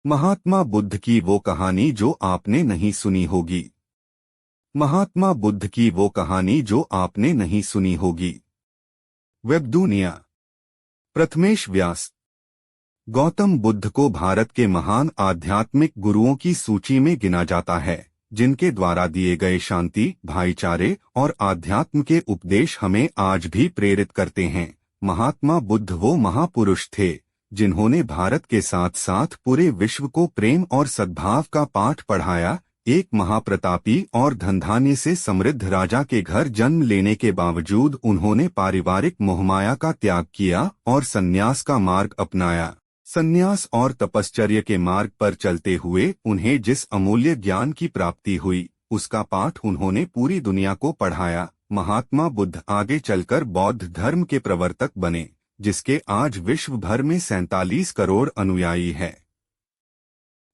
महात्मा बुद्ध की वो कहानी जो आपने नहीं सुनी होगी। महात्मा बुद्ध की वो कहानी जो आपने नहीं सुनी होगी। वेब दुनिया। प्रथमेश व्यास। गौतम बुद्ध को भारत के महान आध्यात्मिक गुरुओं की सूची में गिना जाता है, जिनके द्वारा दिए गए शांति, भाईचारे और आध्यात्म के उपदेश हमें आज भी प्रेरित करते हैं। महात्मा बुद्ध वो महापुरुष थे जिन्होंने भारत के साथ साथ पूरे विश्व को प्रेम और सद्भाव का पाठ पढ़ाया। एक महाप्रतापी और धनधान्य से समृद्ध राजा के घर जन्म लेने के बावजूद उन्होंने पारिवारिक मोहमाया का त्याग किया और संन्यास का मार्ग अपनाया। संन्यास और तपश्चर्य के मार्ग पर चलते हुए उन्हें जिस अमूल्य ज्ञान की प्राप्ति हुई, उसका पाठ उन्होंने पूरी दुनिया को पढ़ाया। महात्मा बुद्ध आगे चलकर बौद्ध धर्म के प्रवर्तक बने, जिसके आज विश्व भर में 47 करोड़ अनुयायी है।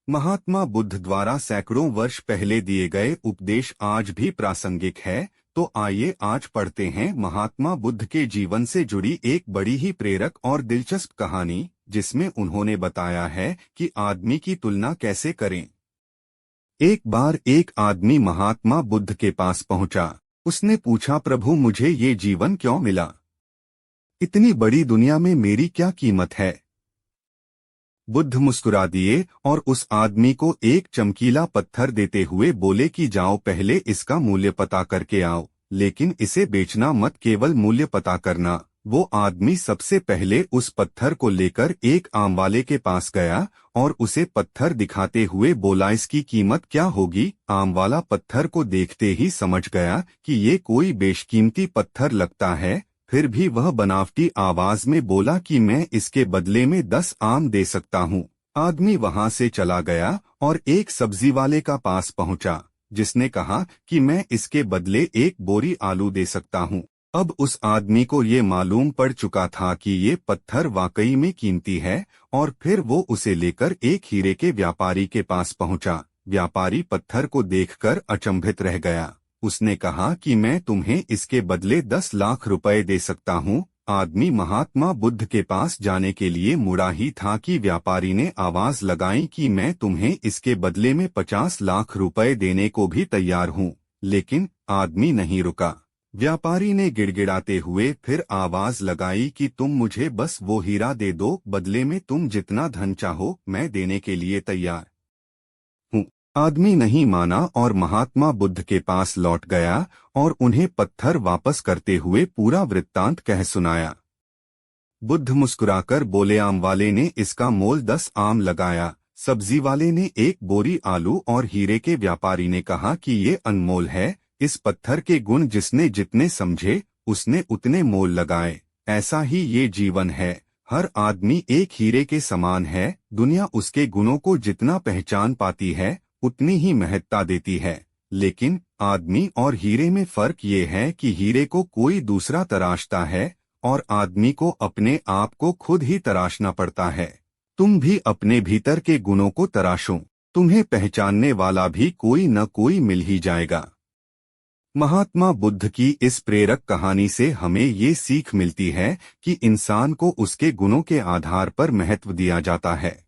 महात्मा बुद्ध द्वारा सैकड़ों वर्ष पहले दिए गए उपदेश आज भी प्रासंगिक है। तो आइए आज पढ़ते हैं महात्मा बुद्ध के जीवन से जुड़ी एक बड़ी ही प्रेरक और दिलचस्प कहानी, जिसमें उन्होंने बताया है कि आदमी की तुलना कैसे करें। एक बार एक आदमी महात्मा बुद्ध के पास पहुंचा। उसने पूछा, प्रभु, मुझे ये जीवन क्यों मिला? इतनी बड़ी दुनिया में मेरी क्या कीमत है? बुद्ध मुस्कुरा दिए और उस आदमी को एक चमकीला पत्थर देते हुए बोले कि जाओ, पहले इसका मूल्य पता करके आओ, लेकिन इसे बेचना मत, केवल मूल्य पता करना। वो आदमी सबसे पहले उस पत्थर को लेकर एक आमवाले के पास गया और उसे पत्थर दिखाते हुए बोला, इसकी कीमत क्या होगी? आमवाला पत्थर को देखते ही समझ गया कि ये कोई बेशकीमती पत्थर लगता है। फिर भी वह बनावटी आवाज में बोला कि मैं इसके बदले में 10 आम दे सकता हूँ। आदमी वहां से चला गया और एक सब्जी वाले का पास पहुंचा, जिसने कहा कि मैं इसके बदले 1 बोरी आलू दे सकता हूँ। अब उस आदमी को ये मालूम पड़ चुका था कि ये पत्थर वाकई में कीमती है, और फिर वो उसे लेकर एक हीरे के व्यापारी के पास पहुंचा। व्यापारी पत्थर को देखकर अचंभित रह गया। उसने कहा कि मैं तुम्हें इसके बदले 10 लाख रुपए दे सकता हूँ। आदमी महात्मा बुद्ध के पास जाने के लिए मुड़ा ही था कि व्यापारी ने आवाज लगाई कि मैं तुम्हें इसके बदले में 50 लाख रुपए देने को भी तैयार हूँ। लेकिन आदमी नहीं रुका। व्यापारी ने गिड़गिड़ाते हुए फिर आवाज लगाई कि तुम मुझे बस वो हीरा दे दो, बदले में तुम जितना धन चाहो मैं देने के लिए तैयार हूँ। आदमी नहीं माना और महात्मा बुद्ध के पास लौट गया और उन्हें पत्थर वापस करते हुए पूरा वृत्तांत कह सुनाया। बुद्ध मुस्कुराकर बोले, आम वाले ने इसका मोल 10 आम लगाया, सब्जी वाले ने 1 बोरी आलू और हीरे के व्यापारी ने कहा कि ये अनमोल है। इस पत्थर के गुण जिसने जितने समझे उसने उतने मोल लगाए। ऐसा ही ये जीवन है। हर आदमी एक हीरे के समान है। दुनिया उसके गुणों को जितना पहचान पाती है उतनी ही महत्ता देती है। लेकिन आदमी और हीरे में फर्क ये है कि हीरे को कोई दूसरा तराशता है और आदमी को अपने आप को खुद ही तराशना पड़ता है। तुम भी अपने भीतर के गुणों को तराशो, तुम्हें पहचानने वाला भी कोई न कोई मिल ही जाएगा। महात्मा बुद्ध की इस प्रेरक कहानी से हमें ये सीख मिलती है कि इंसान को उसके गुणों के आधार पर महत्व दिया जाता है।